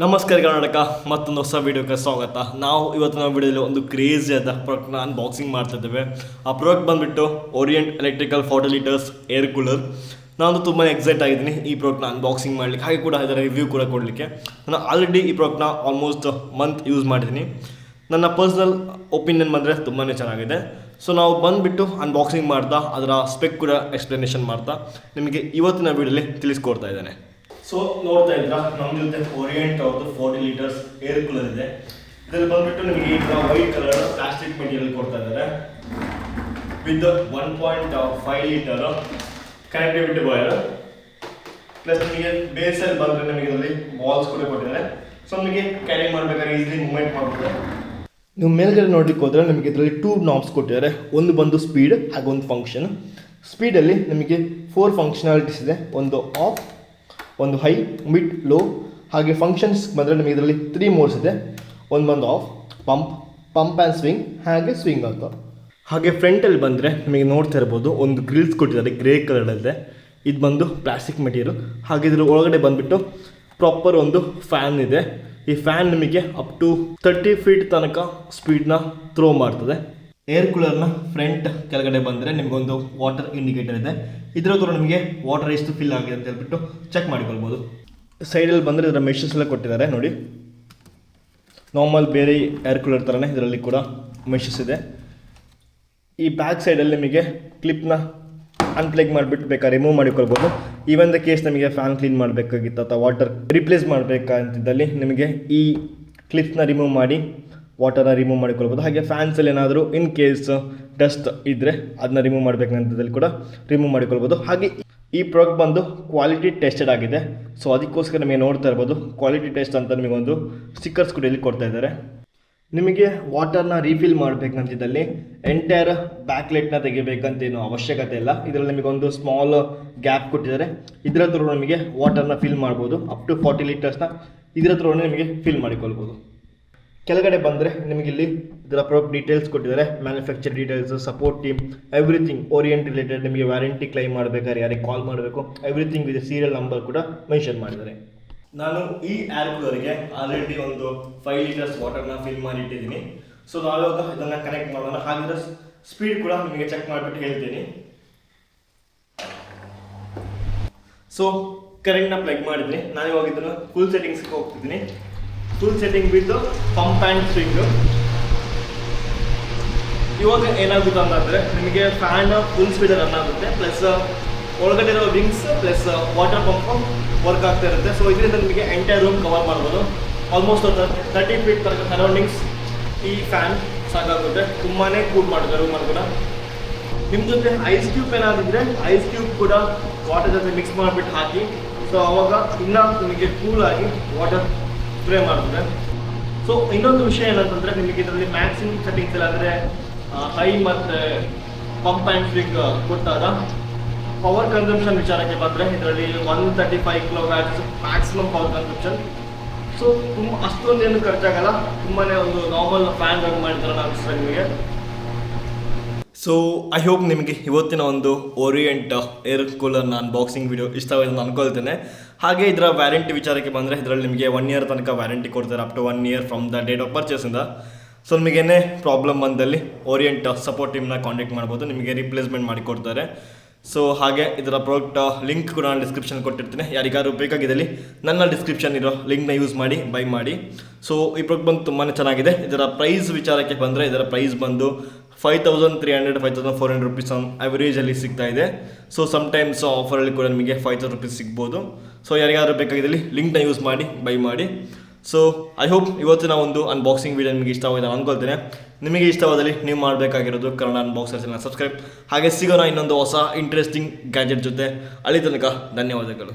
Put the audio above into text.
ನಮಸ್ಕಾರ ಕರ್ನಾಟಕ, ಮತ್ತೊಂದು ಹೊಸ ವೀಡಿಯೋಕ್ಕೆ ಸ್ವಾಗತ. ನಾವು ಇವತ್ತಿನ ವೀಡಿಯೋದಲ್ಲಿ ಒಂದು ಕ್ರೇಜಿ ಆದ ಪ್ರಾಡಕ್ಟ್ನ ಅನ್ಬಾಕ್ಸಿಂಗ್ ಮಾಡ್ತಾ ಇದ್ದೇವೆ. ಆ ಪ್ರಾಡಕ್ಟ್ ಬಂದುಬಿಟ್ಟು orient electrical 40 litres air cooler. ನಾನು ತುಂಬಾ ಎಕ್ಸೈಟ್ ಆಗಿದ್ದೀನಿ ಈ ಪ್ರಾಡಕ್ಟ್ನ ಅನ್ಬಾಕ್ಸಿಂಗ್ ಮಾಡಲಿಕ್ಕೆ, ಹಾಗೆ ಕೂಡ ಇದರ ರಿವ್ಯೂ ಕೂಡ ಕೊಡಲಿಕ್ಕೆ. ನಾನು ಆಲ್ರೆಡಿ ಈ ಪ್ರಾಡಕ್ಟ್ನ ಆಲ್ಮೋಸ್ಟ್ ಮಂತ್ ಯೂಸ್ ಮಾಡಿದ್ದೀನಿ. ನನ್ನ ಪರ್ಸ್ನಲ್ ಒಪಿನಿಯನ್ ಬಂದರೆ ತುಂಬಾ ಚೆನ್ನಾಗಿದೆ. ಸೊ ನಾವು ಬಂದುಬಿಟ್ಟು ಅನ್ಬಾಕ್ಸಿಂಗ್ ಮಾಡ್ತಾ ಅದರ ಸ್ಪೆಕ್ ಕೂಡ ಎಕ್ಸ್ಪ್ಲನೇಷನ್ ಮಾಡ್ತಾ ನಿಮಗೆ ಇವತ್ತಿನ ವೀಡಿಯೋಲಿ ತಿಳಿಸ್ಕೊಡ್ತಾ ಇದ್ದೇನೆ. ಸೊ ನೋಡ್ತಾ ಇದ್ರ ನಮ್ಮ ಜೊತೆ ಓರಿಯೆಂಟ್ ಅವ್ರದ್ದು 40 ಲೀಟರ್ಸ್ ಏರ್ ಕೂಲರ್ ಇದೆ. ಇದರಲ್ಲಿ ಬಂದ್ಬಿಟ್ಟು ನಿಮಗೆ ಈಗ ವೈಟ್ ಕಲರ್ ಪ್ಲಾಸ್ಟಿಕ್ ಮೆಟೀರಿಯಲ್ ಕೊಡ್ತಾ ಇದ್ದಾರೆ with 1.5 litre connectivity wire. Plus ನಿಮಗೆ ಬೇಸಲ್ಲಿ ಬಂದರೆ ನಿಮಗೆ ಇದರಲ್ಲಿ ಬಾಲ್ಸ್ ಕೂಡ ಕೊಟ್ಟಿದ್ದಾರೆ. ಸೊ ನಿಮಗೆ ಕ್ಯಾರಿ ಮಾಡಬೇಕಾದ್ರೆ ಈಸಿಲಿ ಮೂವ್ಮೆಂಟ್ ಮಾಡ್ಬೋದು. ನೀವು ಮೇಲ್ಗಡೆ ನೋಡ್ಲಿಕ್ಕೆ ಹೋದರೆ ನಿಮಗೆ ಇದರಲ್ಲಿ 2 ನಾಬ್ಸ್ ಕೊಟ್ಟಿದ್ದಾರೆ. ಒಂದು ಬಂದು ಸ್ಪೀಡ್ ಹಾಗೂ ಒಂದು ಫಂಕ್ಷನ್. ಸ್ಪೀಡಲ್ಲಿ ನಿಮಗೆ 4 ಫಂಕ್ಷನಾಲಿಟೀಸ್ ಇದೆ. ಒಂದು ಆಫ್, ಒಂದು ಹೈ, ಮಿಡ್, ಲೋ. ಹಾಗೆ ಫಂಕ್ಷನ್ಸ್ ಬಂದರೆ ನಿಮಗೆ ಇದರಲ್ಲಿ 3 ಮೋಡ್ಸ್ ಇದೆ. ಒಂದು ಬಂದು ಆಫ್, ಪಂಪ್ ಆ್ಯಂಡ್ ಸ್ವಿಂಗ್, ಹಾಗೆ ಸ್ವಿಂಗ್ ಅಂತ. ಹಾಗೆ ಫ್ರಂಟಲ್ಲಿ ಬಂದರೆ ನಿಮಗೆ ನೋಡ್ತಾ ಇರ್ಬೋದು ಒಂದು ಗ್ರಿಲ್ಸ್ ಕೊಟ್ಟಿದ್ದಾರೆ ಗ್ರೇ ಕಲರಲ್ಲಿದೆ. ಇದು ಬಂದು ಪ್ಲಾಸ್ಟಿಕ್ ಮೆಟೀರಿಯಲ್. ಹಾಗೆ ಇದ್ರ ಒಳಗಡೆ ಬಂದುಬಿಟ್ಟು ಪ್ರಾಪರ್ ಒಂದು ಫ್ಯಾನ್ ಇದೆ. ಈ ಫ್ಯಾನ್ ನಿಮಗೆ ಅಪ್ ಟು 30 ಫೀಟ್ ತನಕ ಸ್ಪೀಡ್ನ ಥ್ರೋ ಮಾಡ್ತದೆ. ಏರ್ ಕೂಲರ್ನ ಫ್ರಂಟ್ ಕೆಳಗಡೆ ಬಂದರೆ ನಿಮಗೊಂದು ವಾಟರ್ ಇಂಡಿಕೇಟರ್ ಇದೆ. ಇದರ ಥರ ನಿಮಗೆ ವಾಟರ್ ಎಷ್ಟು ಫಿಲ್ ಆಗಿದೆ ಅಂತ ಹೇಳ್ಬಿಟ್ಟು ಚೆಕ್ ಮಾಡಿಕೊಳ್ಬೋದು. ಸೈಡಲ್ಲಿ ಬಂದರೆ ಇದರ ಮೆಷಸ್ ಎಲ್ಲ ಕೊಟ್ಟಿದ್ದಾರೆ ನೋಡಿ. ನಾರ್ಮಲ್ ಬೇರೆ ಏರ್ ಕೂಲರ್ ಥರನೇ ಇದರಲ್ಲಿ ಕೂಡ ಮೆಷಸ್ ಇದೆ. ಈ ಬ್ಯಾಕ್ ಸೈಡಲ್ಲಿ ನಿಮಗೆ ಕ್ಲಿಪ್ನ ಅನ್ಪ್ಲಗ್ ಮಾಡಿಬಿಟ್ಟು ಬೇಕಾದ್ರೆ ರಿಮೂವ್ ಮಾಡಿಕೊಳ್ಬೋದು. ಈವನ್ ದ ಕೇಸ್ ನಮಗೆ ಫ್ಯಾನ್ ಕ್ಲೀನ್ ಮಾಡಬೇಕಾಗಿತ್ತು ಅಥವಾ ವಾಟರ್ ರಿಪ್ಲೇಸ್ ಮಾಡಬೇಕಂತಿದ್ದಲ್ಲಿ ನಿಮಗೆ ಈ ಕ್ಲಿಪ್ಸ್ನ ರಿಮೂವ್ ಮಾಡಿ ವಾಟರ್ನ ರಿಮೂವ್ ಮಾಡಿಕೊಳ್ಬೋದು. ಹಾಗೆ ಫ್ಯಾನ್ಸಲ್ಲಿ ಏನಾದರೂ ಇನ್ ಕೇಸ್ ಡಸ್ಟ್ ಇದ್ದರೆ ಅದನ್ನ ರಿಮೂವ್ ಮಾಡಬೇಕಂತದಲ್ಲಿ ಕೂಡ ರಿಮೂವ್ ಮಾಡಿಕೊಳ್ಬೋದು. ಹಾಗೆ ಈ ಪ್ರಾಡಕ್ಟ್ ಬಂದು ಕ್ವಾಲಿಟಿ ಟೆಸ್ಟೆಡ್ ಆಗಿದೆ. ಸೊ ಅದಕ್ಕೋಸ್ಕರ ನಿಮಗೆ ನೋಡ್ತಾ ಇರ್ಬೋದು ಕ್ವಾಲಿಟಿ ಟೆಸ್ಟ್ ಅಂತ ನಿಮಗೊಂದು ಸ್ಟಿಕ್ಕರ್ಸ್ ಕೂಡ ಇಲ್ಲಿ ಕೊಡ್ತಾ ಇದ್ದಾರೆ. ನಿಮಗೆ ವಾಟರ್ನ ರೀಫಿಲ್ ಮಾಡಬೇಕಂತಿದ್ದಲ್ಲಿ ಎಂಟೈರ್ ಬ್ಯಾಕ್ಲೈಟ್ನ ತೆಗಿಬೇಕಂತೇನು ಅವಶ್ಯಕತೆ ಇಲ್ಲ. ಇದರಲ್ಲಿ ನಿಮಗೊಂದು ಸ್ಮಾಲ್ ಗ್ಯಾಪ್ ಕೊಟ್ಟಿದ್ದಾರೆ. ಇದರ ಥರ ನಿಮಗೆ ವಾಟರ್ನ ಫಿಲ್ ಮಾಡ್ಬೋದು. ಅಪ್ ಟು 40 ಲೀಟರ್ಸ್ನ ಇದರ ಥರ ನಿಮಗೆ ಫಿಲ್ ಮಾಡಿಕೊಳ್ಬೋದು. ಕೆಳಗಡೆ ಬಂದರೆ ನಿಮಗೆ ಇಲ್ಲಿ ಇದರ ಪ್ರಾಡಕ್ಟ್ ಡೀಟೇಲ್ಸ್ ಕೊಟ್ಟಿದ್ದಾರೆ. Manufacture details, support team, everything orient related. ನಿಮಗೆ ವ್ಯಾರಂಟಿ ಕ್ಲೈಮ್ ಮಾಡಬೇಕಾದ್ರೆ ಯಾರಿಗೆ ಕಾಲ್ ಮಾಡಬೇಕು ಎವ್ರಿಥಿಂಗ್ ವಿತ್ ಸೀರಿಯಲ್ ನಂಬರ್ ಕೂಡ ಮೆನ್ಷನ್ ಮಾಡಿದ್ದಾರೆ. ನಾನು ಈ ಏರ್ ಕೂಲರ್ಗೆ ಆಲ್ರೆಡಿ ಒಂದು 5 ಲೀಟರ್ಸ್ ವಾಟರ್ನ ಫಿಲ್ ಮಾಡಿ ಇಟ್ಟಿದ್ದೀನಿ. ಸೊ ನಾವಾಗ ಇದನ್ನು ಕನೆಕ್ಟ್ ಮಾಡೋಣ. ಹಾಗಿದ್ರೆ ಸ್ಪೀಡ್ ಕೂಡ ನಿಮಗೆ ಚೆಕ್ ಮಾಡಿಬಿಟ್ಟು ಹೇಳ್ತೀನಿ. ಸೊ ಕರೆಂಟ್ನ ಪ್ಲಗ್ ಮಾಡಿದ್ದೀನಿ. ನಾನು ಇವಾಗ ಇದನ್ನು ಫುಲ್ ಸೆಟ್ಟಿಂಗ್ಸ್ಗೆ ಹೋಗ್ತಿದ್ದೀನಿ. ಫುಲ್ ಸೆಟ್ಟಿಂಗ್ ಬಿಟ್ಟು ಪಂಪ್ ಆ್ಯಂಡ್ ಸ್ವಿಂಗ್. ಇವಾಗ ಏನಾಗುತ್ತೆ ಅಂತಂದರೆ ನಿಮಗೆ ಫ್ಯಾನ್ ಫುಲ್ ಸ್ಪೀಡಲ್ಲಿ ರನ್ ಆಗುತ್ತೆ. ಪ್ಲಸ್ ಒಳಗಡೆ ಇರೋ wings plus water pump work ಆಗ್ತಾ ಇರುತ್ತೆ. ಸೊ ಇದರಿಂದ ನಿಮಗೆ ಎಂಟೈರ್ ರೂಮ್ ಕವರ್ ಮಾಡ್ಬೋದು. ಆಲ್ಮೋಸ್ಟ್ 30 ಫೀಟ್ ತನಕ ಸರೌಂಡಿಂಗ್ಸ್ ಈ ಫ್ಯಾನ್ ಸಾಕಾಗುತ್ತೆ. ತುಂಬಾ ಕೂಲ್ ಮಾಡುತ್ತೆ ರೂಮಲ್ಲಿ ಕೂಡ. ನಿಮ್ಮ ಜೊತೆ ಐಸ್ ಕ್ಯೂಬ್ ಏನಾದಿದ್ರೆ ಐಸ್ ಕ್ಯೂಬ್ ಕೂಡ ವಾಟರ್ ಜೊತೆ ಮಿಕ್ಸ್ ಮಾಡಿಬಿಟ್ಟು ಹಾಕಿ. ಸೊ ಅವಾಗ ಇನ್ನೂ ನಿಮಗೆ ಕೂಲಾಗಿ ವಾಟರ್ ಸ್ಪ್ರೇ ಮಾಡ್ತದೆ. ಸೊ ಇನ್ನೊಂದು ವಿಷಯ ಏನಂತಂದರೆ ನಿಮಗೆ ಇದರಲ್ಲಿ ಮ್ಯಾಕ್ಸಿಮಮ್ ಸೆಟ್ಟಿಂಗ್ಸ್ ಎಲ್ಲ ಅಂದರೆ ಹೈ ಮತ್ತು ಪಂಪ್ ಆ್ಯಂಡ್ ಸ್ವಿಂಗ್ ಕೊಟ್ಟಾಗ ಪವರ್ ಕನ್ಸಂಪ್ಷನ್ ವಿಚಾರಕ್ಕೆ ಬಂದರೆ ಇದರಲ್ಲಿ 135 kilowatts maximum power consumption. So ಅಷ್ಟೊಂದೇನು ಖರ್ಚಾಗಲ್ಲ. ತುಂಬಾ ಒಂದು ನಾರ್ಮಲ್ ಫ್ಯಾನ್ ರನ್ ಮಾಡಿದ್ರೆ ಅನಿಸ್ತದೆ ನಿಮಗೆ. ಸೊ ಐ ಹೋಪ್ ನಿಮಗೆ ಇವತ್ತಿನ ಒಂದು ಓರಿಯೆಂಟ್ ಏರ್ ಕೂಲರ್ನ ಅನ್ಬಾಕ್ಸಿಂಗ್ ವಿಡಿಯೋ ಇಷ್ಟವಾಗಿದೆ ಅಂತ ಅನ್ಕೊಳ್ತೇನೆ. ಹಾಗೆ ಇದರ ವ್ಯಾರಂಟಿ ವಿಚಾರಕ್ಕೆ ಬಂದರೆ ಇದರಲ್ಲಿ ನಿಮಗೆ 1 ಇಯರ್ ತನಕ ವ್ಯಾರಂಟಿ ಕೊಡ್ತಾರೆ, up to 1 year from the date of ಪರ್ಚೇಸಿಂದ. ಸೊ ನಿಮಗೇನೇ ಪ್ರಾಬ್ಲಮ್ ಬಂದಲ್ಲಿ ಓರಿಯೆಂಟ್ ಸಪೋರ್ಟ್ ಟೀಮ್ನ ಕಾಂಟ್ಯಾಕ್ಟ್ ಮಾಡ್ಬೋದು, ನಿಮಗೆ ರಿಪ್ಲೇಸ್ಮೆಂಟ್ ಮಾಡಿ ಕೊಡ್ತಾರೆ. ಸೊ ಹಾಗೆ ಇದರ ಪ್ರಾಡಕ್ಟ್ ಲಿಂಕ್ ಕೂಡ ನಾನು ಡಿಸ್ಕ್ರಿಪ್ಷನ್ ಕೊಟ್ಟಿರ್ತೀನಿ. ಯಾರಿಗಾದ್ರು ಬೇಕಾಗಿದ್ದಲ್ಲಿ ನನ್ನ ಡಿಸ್ಕ್ರಿಪ್ಷನ್ ಇರೋ ಲಿಂಕ್ನ ಯೂಸ್ ಮಾಡಿ ಬೈ ಮಾಡಿ. ಸೊ ಈ ಪ್ರಾಡಕ್ಟ್ ಬಂದು ತುಂಬಾ ಚೆನ್ನಾಗಿದೆ. ಇದರ ಪ್ರೈಸ್ ವಿಚಾರಕ್ಕೆ ಬಂದರೆ ಇದರ ಪ್ರೈಸ್ ಬಂದು 5300 5400 ರುಪೀಸ್ ಅವರೇಜಲ್ಲಿ ಸಿಗ್ತಾ ಇದೆ. ಸೊ ಸಮ್ಟೈಮ್ಸ್ ಆಫರಲ್ಲಿ ಕೂಡ ನಿಮಗೆ 5000 ರುಪೀಸ್ ಸಿಗ್ಬೋದು. ಸೊ ಯಾರಿಗಾದ್ರೂ ಬೇಕಾಗಿದ್ದಲ್ಲಿ ಲಿಂಕ್ನ ಯೂಸ್ ಮಾಡಿ ಬೈ ಮಾಡಿ. ಸೊ ಐ ಹೋಪ್ ಇವತ್ತಿನ ಒಂದು ಅನ್ಬಾಕ್ಸಿಂಗ್ ವೀಡಿಯೋ ನಿಮಗೆ ಇಷ್ಟವಾಗಿದೆ ಅಂದ್ಕೊಳ್ತೇನೆ. ನಿಮಗೆ ಇಷ್ಟವಾದಲ್ಲಿ ನೀವು ಮಾಡಬೇಕಾಗಿರೋದು ಕನ್ನಡ ಅನ್ಬಾಕ್ಸರ್ಸ್ನ ಸಬ್ಸ್ಕ್ರೈಬ್. ಹಾಗೆ ಸಿಗೋಣ ಇನ್ನೊಂದು ಹೊಸ ಇಂಟ್ರೆಸ್ಟಿಂಗ್ ಗ್ಯಾಜೆಟ್ ಜೊತೆ. ಅಲ್ಲಿ ತನಕ ಧನ್ಯವಾದಗಳು.